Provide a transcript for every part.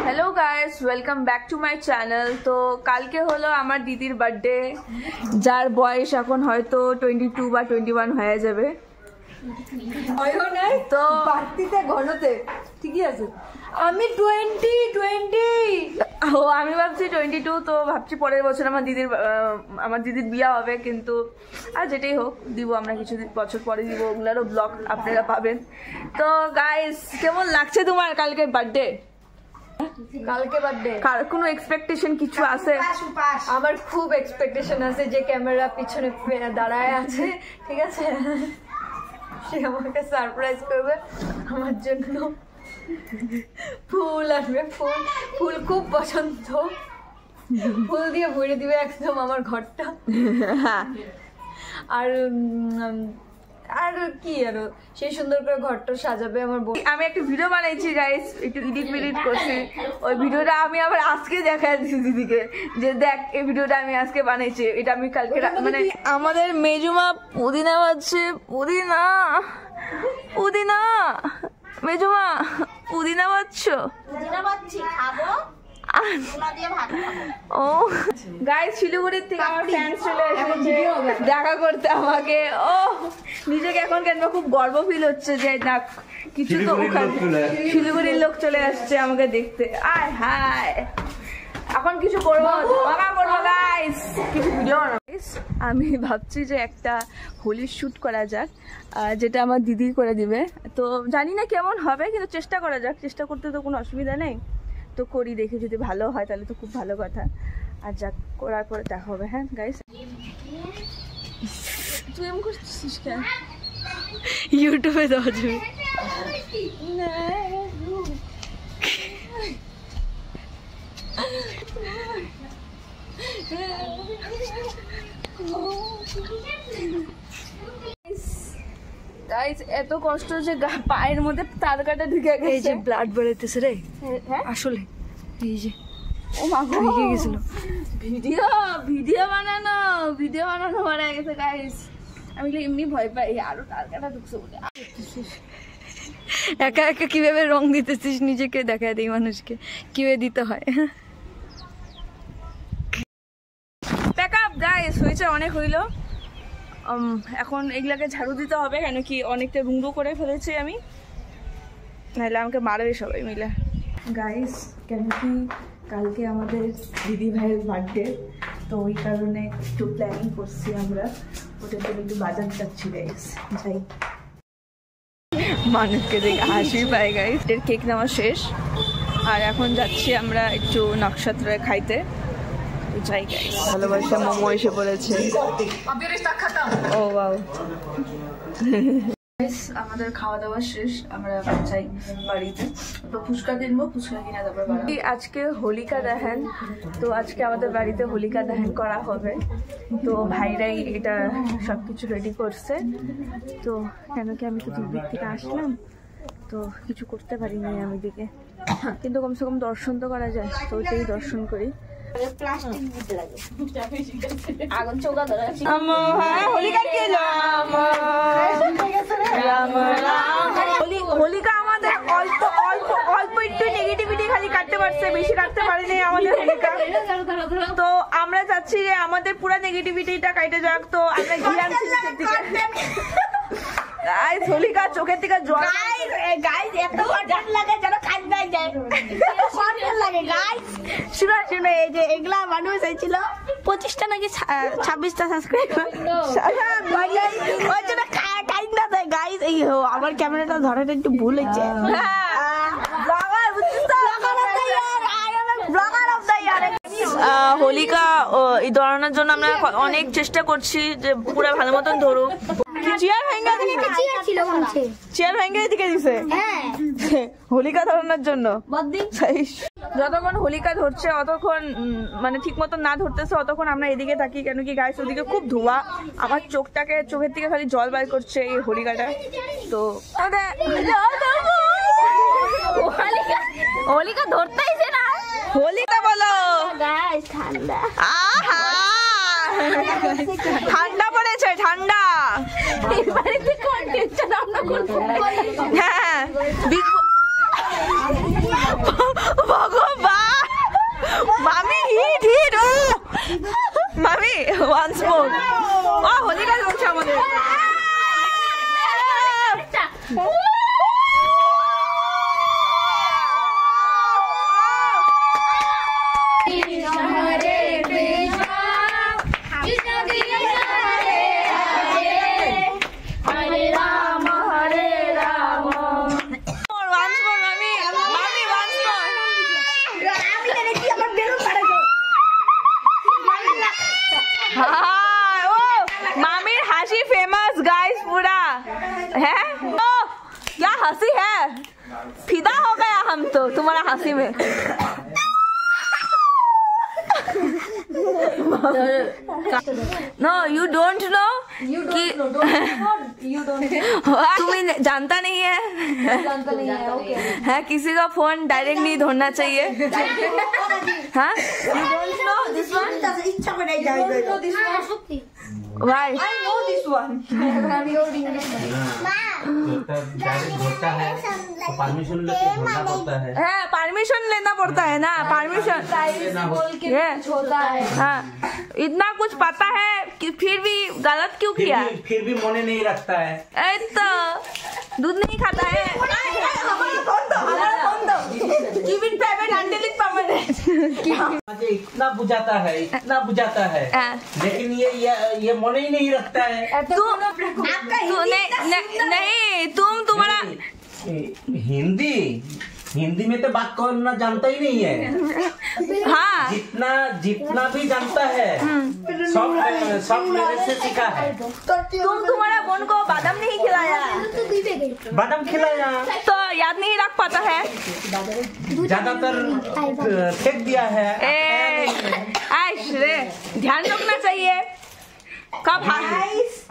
Hello guys, welcome back to my channel. तो कल के हलो आमार दीदिर बार्थडे, जार बयस एखन हयतो 22 বা 21 হয়ে যাবে। তো বাড়তিতে ঘনতে ঠিকই আছে। আমি 20 ও আমি ভাবছি 22, তো ভাবছি পরের বছর আমার দিদির বিয়ে হবে, কিন্তু আর যেটাই হোক দিব, আমরা কিছু বছর পরে দিব, ওগুলোরও ব্লগ আপনারা পাবেন। তো গাইস, কেমন লাগছে তোমার কালকে বার্থডে? কালকে বার্থডে কোনো এক্সপেকটেশন কিছু আছে? আমার খুব এক্সপেকটেশন আছে যে ক্যামেরা পিছনে দাঁড়ায় আছে, ঠিক আছে, সে আমাকে সারপ্রাইজ করবে। আমার জন্য ফুল আসবে, ফুল খুব পছন্দ, ফুল দিয়ে ভরে দিবে একদম আমার ঘরটা। আর আর কি আরো সেই সুন্দর করে ঘরটা সাজাবে আমার বোন। আমি একটা ভিডিও বানাইছি গাইস, একটু এডিট করছি, ওই ভিডিওটা আমি আবার আজকে দেখাই দিচ্ছি দিদিকে যে দেখ এই ভিডিওটা আমি আজকে বানাইছি, এটা আমি কালকে মানে আমাদের মেজুমা পুদিনা বাজছে, পুদিনা মেজুমা পুদিনা বাজছো? ও গাইস, শিলিগুড়ির থেকে আমার ফ্রেন্ডস চলে এসেছে দেখা করতে আমাকে। ও নিজেকে এখন কেন খুব গর্ব ফিল হচ্ছে যে না কিছু তো শিলিগুড়ির লোক চলে আসছে আমাকে দেখতে। আয় হায়, এখন কিছু করবো গাইস, কিছু ভিডিও আমি ভাবছি যে একটা হোলির শ্যুট করা যাক, যেটা আমার দিদি করে দিবে। তো জানি না কেমন হবে, কিন্তু চেষ্টা করা যাক, চেষ্টা করতে তো কোনো অসুবিধা নেই। তো করি, দেখি যদি ভালো হয় তাহলে তো খুব ভালো কথা, আর যাক করার পরে দেখা হবে। হ্যাঁ গাইস, তুই এমন করছিস কেন? ইউটিউবে দেওয়া যাবে গাইস। এত কষ্ট যে পায়ের মধ্যে তার কাটা ঢুকে গেছে, এই যে ব্লাড বেরোতেছে রে। হ্যাঁ আসলে এই যে ও মা গো, ঢুকে গেছিল। ভিডিও বানানো মারা গেছে গাইস। আমি এমনি ভয় পাই, আরো তার কাটা ঢুকছে বলে। একা একা কিভাবে রং দিতেছিস নিজেকে, দেখা দেই মানুষকে কিভাবে দিতে হয়। প্যাকআপ গাইস, হয়েছে অনেক হইলো। এখন এগুলাকে ঝাড়ু দিতে হবে, কেন কি অনেকটা রুংরু করে ফেলেছি আমি, নাহলে আমাকে মারবে সবাই মিলে। গাইস, কেন কি কালকে আমাদের দিদি ভাইয়ের বার্থডে, তো ওই কারণে একটু প্ল্যানিং করছি আমরা, ওটার জন্য একটু বাজার যাচ্ছি গাইস। যাই, মানুষকে দেখে হাসি পাই গাইস। এর কেক নেওয়া শেষ, আর এখন যাচ্ছি আমরা একটু নকশাত্রায় খাইতে। যাই গাইস, ভালোবাসা মোমো এসে পড়েছে। ও ওয়াও, আমাদের খাওয়া দাওয়া শেষ, আমরা যাই বাড়িতে। তো ফুচকা কিনবো, ফুচকা কিনা তারপর বাড়ি। আজকে হোলিকা দহন, তো আজকে আমাদের বাড়িতে হোলিকা দহন করা হবে। তো ভাইরাই এটা সবকিছু রেডি করছে। তো কেন কি আমি তো দূর থেকে আসলাম, তো কিছু করতে পারিনি আমি দিকে, কিন্তু কমসে কম দর্শন তো করা যায়, তো ওইটাই দর্শন করি। আগুন চৌকা ধরে হোলিকা আমাদের অল্প একটু নেগেটিভিটি খালি কাটতে পারছে, বেশি কাটতে পারেনি আমাদের হোলিকা। তো আমরা চাচ্ছি যে আমাদের পুরো নেগেটিভিটিটা কাটে যাক, তো আমরা ঘিরান হোলিকা চোখের থেকে জল শুনো, এই যে এগুলা মানুষ হয়েছিল 25টা নাকি 26টা সাবস্ক্রাইবার, গাইস। এই আমার ক্যামেরাটা ধরাটা একটু ভুল হচ্ছে। হোলিকা ধরানোর জন্য আমরা অনেক চেষ্টা করছি যে পুরো ভালো মতন ধরুক। চেয়ার ভেঙে দিকে দিছে হোলিকা ধরানোর জন্য। যতক্ষণ হোলিকা ধরছে অতক্ষণ মানে ঠিক মতন না ধরতেছে অতক্ষণ আমরা এদিকে থাকি, কেন কি গাইস ওদিকে খুব ধোঁয়া, আমার চোখের থেকে খালি জল বার করছে এই হোলিকাটা। তো হোলিকা ধরতেইছে না, হোলিকা বলো ঠান্ডা, ঠান্ডা পড়েছে, ঠান্ডা। হ্যাঁ, ভগবান हंसी है, फिदा हो गया हम तो तुम्हारा हंसी में। No, you don't know. तुम्हें जानता नहीं है, है किसी का फोन डायरेक्ट नहीं धोना चाहिए। हाँ, you don't know this one. Why? I know this one. Direct होता है तो परमिशन लेके धोना पड़ता है। परमिशन लेना पड़ता है ना, परमिशन होता है। हाँ, इतना कुछ पता है कि फिर भी गलत क्यों किया? फिर भी मने नहीं रखता है। तो दूध नहीं खाता है। मुझे इतना बुझाता है, इतना बुझाता है, लेकिन ये मने ही नहीं रखता है। नहीं, तुम्हारा हिंदी में तो बात करना जानता ही नहीं है। हाँ, जितना भी जानता है सब मेरे से सीखा है। तुम्हारा बोन को बादाम नहीं खिलाया? बादाम खिलाया तो याद नहीं रख पाता है, ज्यादातर फेंक दिया है। रे ध्यान रखना चाहिए कब।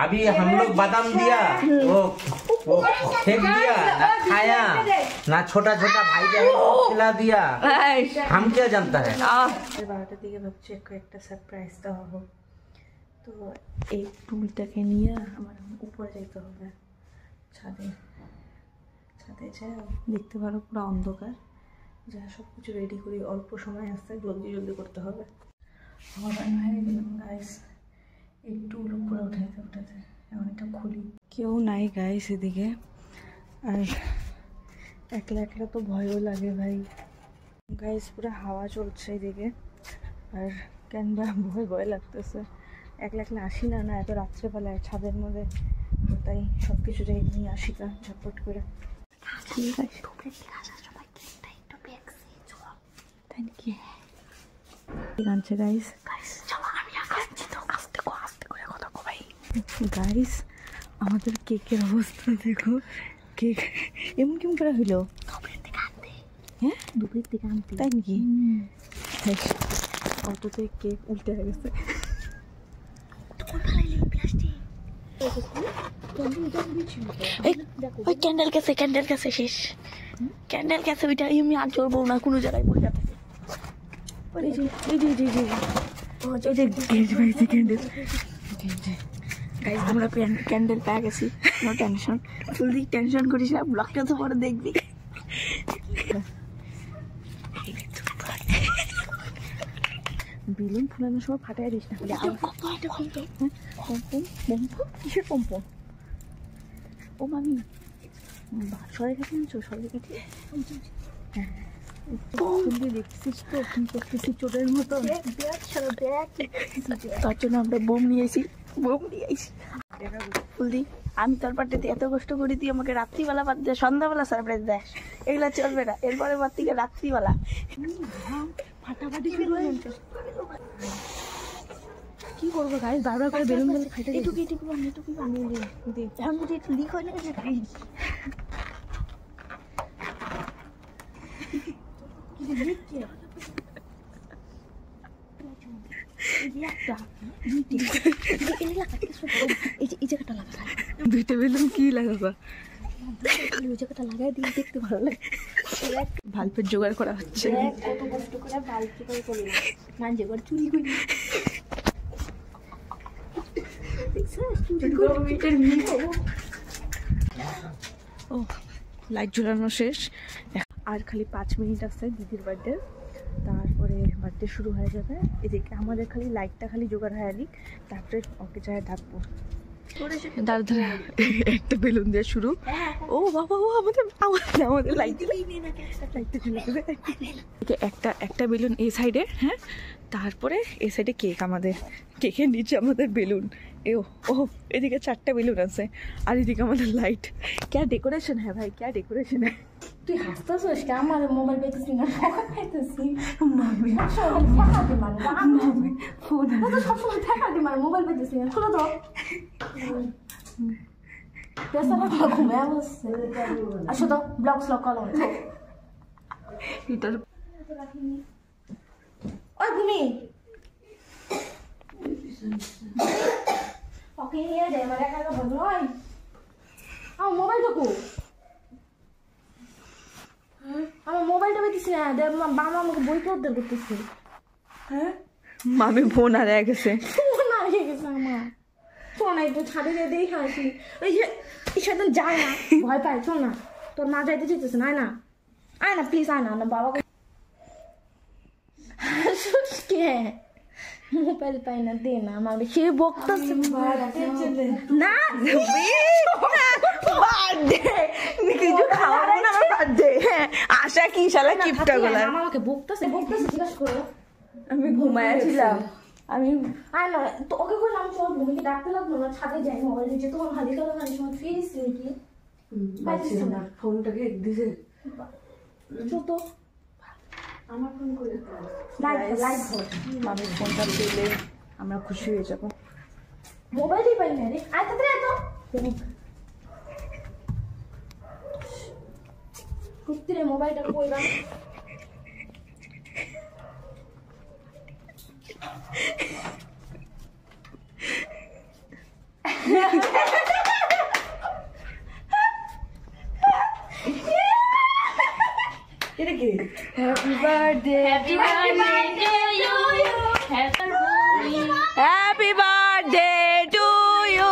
अभी हम लोग बादाम दिया, वो फेंक दिया, ना खाया, ना छोटा छोटा भाई बहन को खिला दिया। हम क्या जानता है। 12টার দিকে ভাবছি একটা সারপ্রাইজ দেওয়া হোক, তো এই টুলটাকে নিয়ে আমার উপরে যেতে হবে, ছাদে যা দেখতে পারো পুরো অন্ধকার। যা সব কিছু রেডি করি, অল্প সময় আসতে জলদি করতে হবে। আমার হয়ে গেলাম গাইস, এই টুল উপরে উঠাতে এখন এটা খুলি। কেউ নাই গাইস এদিকে, আর একলা তো ভয়ও লাগে ভাই। গাইস পুরো হাওয়া চলছে এদিকে, আর কেন ভয় লাগতেছে। একলা আসি না এত রাত্রেবেলায় ছাদের মধ্যে, তাই সব কিছু নিয়ে আসি না ঝটপট করে। ঠিক আছে, তাই নাকি আনছে গাইস। গাইস আমাদের কেকের অবস্থা দেখো, কেক এমন কেমন করে হইলো? হ্যাঁ, দুপুরের দিকে আনতে, তাই নাকি? অটোতে কেক উল্টে হয়ে গেছে। ক্যান্ডেল কাছে শেষ, ক্যান্ডেল কাছে ওইটা আমি আর চলবো না কোনো জায়গায় পড়ে যাবে। গাইস আমরা ক্যান্ডেল পেয়ে গেছি, নো টেনশন। ফুলদি টেনশন করিস না, ব্লগটা তো পরে দেখবি। বেলুন ফুলানোর সময় ফাটাই দিস না, কিসের পম্পম? ও মামি সবাই কাছে আনছো, সবাই কাছে। হ্যাঁ দেখছিস তো কি করতেছি চোরের মতো। তার জন্য আমরা বোম নিয়ে আসি। ফুলদি আমি তোর পার্টিতে এত কষ্ট করি, তুই আমাকে রাত্রিবেলা বাদ দিয়ে সন্ধ্যাবেলা সারপ্রাইজ দেয়, এগুলা চলবে না। এরপরে বাদ থেকে রাত্রিবেলা ফাটাফাটি শুরু হয়ে গেছে। কি করবো গাইস, বারবার করে বেলুন খাইতে এটুকু বানিয়ে দিই। এখন যদি একটু লিক হয় না দুইটা বেলুন কি লাগাবা? ওই জায়গাটা লাগাই দিয়ে দেখতে ভালো লাগে। ভাল্পের জোগাড় করা হচ্ছে, কত কষ্ট করে ভাল্প জোগাড় করি, মাঝে করে চুরি করি। ও লাইট ঝুলানো শেষ, আর খালি 5 মিনিট আছে দিদির বার্থডে, তারপরে বার্থডে শুরু হয়ে যাবে। এদিকে আমাদের খালি লাইটটা খালি জোগাড় হয়ে নিক, তারপরে ওকে যায় ডাকবো। একটা বেলুন দিয়ে শুরু। ও বাবা, ও আমাদের লাইট একটা বেলুন এই সাইডে, হ্যাঁ, তারপরে এই সাইডে কেক, আমাদের কেকের নিচে আমাদের বেলুন। ও এদিকে 4টা বেলুন আছে, আর এদিকে আমাদের লাইট। क्या डेकोरेशन है भाई, क्या डेकोरेशन है। তুই হাসতেছিস কে? আমার মোবাইল পাইতেছি না, পাইতেছি মামি সবসময় ফোন সবসময় ঠেকাতে মার মোবাইল পাইতেছি না। খুলে দাও। পেছালা বাবা ঘুমিয়ে বসছে আসো তো ব্লগ স্লগ করো ওই ঘুমি ওকে নিয়ে দে মানে একা বল নয় মোবাইলটা কো আমার মোবাইলটা বেতিছি না বাবা আমাকে বই পড়তে করতেছে হ্যাঁ মামি ফোন হারিয়ে গেছে ফোন হারিয়ে গেছে আমার ফোন একটু ছাদে দিয়ে দেখে আসি ওই যে সাথে যায় না ভয় পায় চল না তোর মা যাইতে চাইতেছে না আয় না প্লিজ আয় না বাবাকে কে মোবাইল পাই না দে না আমার সে বকতেছে না কিছু খাওয়াবো না আমার বার্থডে আশা কি শালা কিপটা গুলা আমাকে বকতেছে জিজ্ঞাসা করো আমি ঘুমাইছিলাম আমি আয় না তো ওকে করলাম চল ঘুমিয়ে ডাকতে লাগলো না ছাদে যাই মোবাইল নিচে তোমার হাতে কালো হাতে সময় ফিরিস নাকি পাইছিস না ফোনটাকে দিছে চল তো আমার ফোন করে লাইট ধর মামির ফোনটা পেলে আমরা খুশি হয়ে যাবো মোবাইলই পাই না রে আয় তাড়াতাড়ি আয় তো কুত্তিরে মোবাইলটা কইরা এটা কি happy birthday happy birthday to you happy birthday to you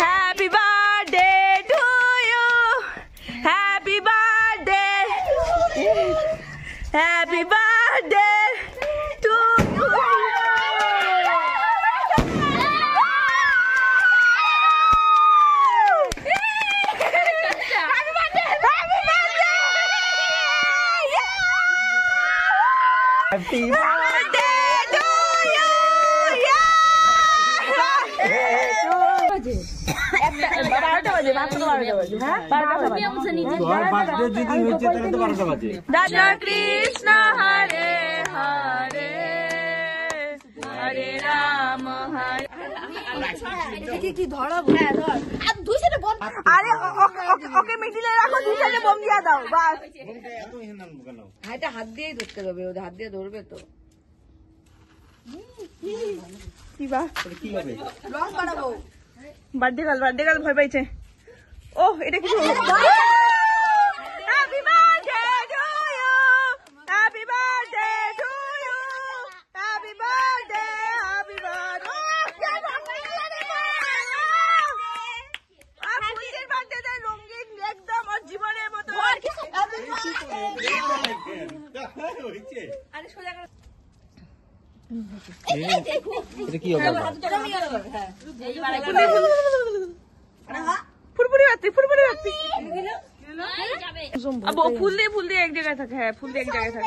happy birthday to you happy birthday happy birthday to you happy Radha Krishna Hare Hare Hare Ram হরে আরে ওকে মিডিলে রাখো দুই সাইডে বোম দিয়া দাও বাস এটা হাত দিয়েই ধরতে হবে ওদের হাত দিয়ে ধরবে তো কি বা কি হবে বার্থডে গাল ভয় পাইছে ও এটা কিছু happy birthday to you happy birthday to you happy birthday happy birthday ফুলটির birthday রঙিন একদম ওর জীবনের মতো আরে সোজা করে এটা কি হবে ফুরফুরি বাতি अब फूल दे एक जगह तक है फूल दे एक जगह तक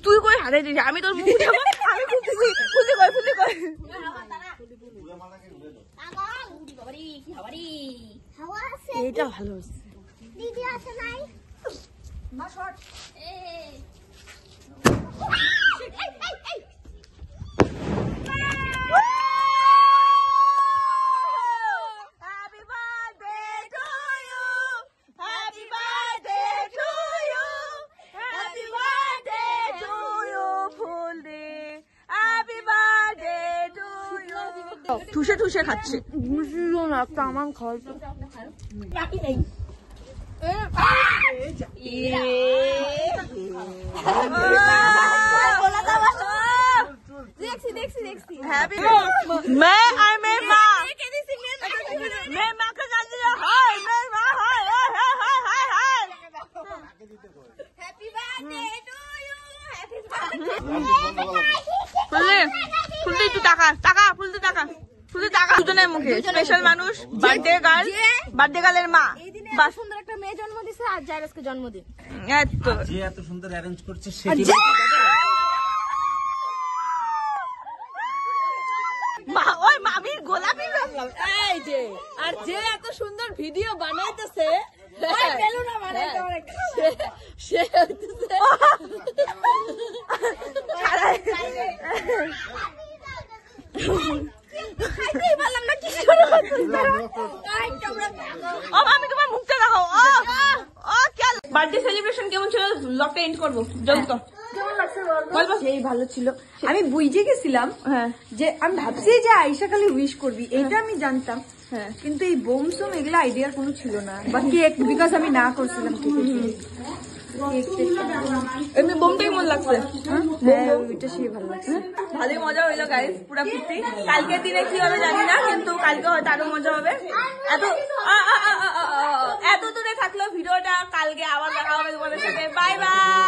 তুই কই হারাই দিস আমি তোর মুখ যাবো আমি ফুলতে কই এইটা ভালো হচ্ছে দিদি আছে নাই মা শট ঠুসে ঠুসে খাচ্ছে বুঝলো না একটা আমার খাওয়াইছে বাকি নেই দেখছি हैप्पी मैं आई मैं माँ मैं माँ का गाली हाय मैं माँ हाय हाय हाय हाय hi happy birthday to you happy fully fully একটু টাকা ফুলতে টাকা শুধু টাকা দুজনের মুখে স্পেশাল মানুষ বার্থডে গার্লের মা বাস সুন্দর একটা মেয়ে জন্ম দিছে আর জাইরাসকে জন্মদিন যে এত সুন্দর অ্যারেঞ্জ করছে সে ওই মামির গোলাপি এই যে আর যে এত সুন্দর ভিডিও বানাইতেছে সে আমি তোমার মুখটা দেখাও। বার্থডে সেলিব্রেশন কেমন ছিল? ব্লগটা এন্ড করবো জলদি কর। সেই ভালো ছিল। আমি বুঝে গেছিলাম যে আমি ভাবছি যে আয়শা খালি উইশ করবি, এটা আমি জানতাম। কিন্তু এই বোম সোম এগুলো আইডিয়ার কোনো ছিল না, বা কেক বিকজ আমি না করছিলাম। এমনি বোমটাই মন লাগছে। ওইটা সেই ভালো লাগছে। ভালোই মজা হইলো গাইস পুরা ফিরতি। কালকের দিনে কি হবে জানি না, কিন্তু কালকে হয়তো আরো মজা হবে। এত দূরে থাকলো ভিডিওটা, কালকে আবার দেখা হবে তোমাদের সাথে। Bye bye.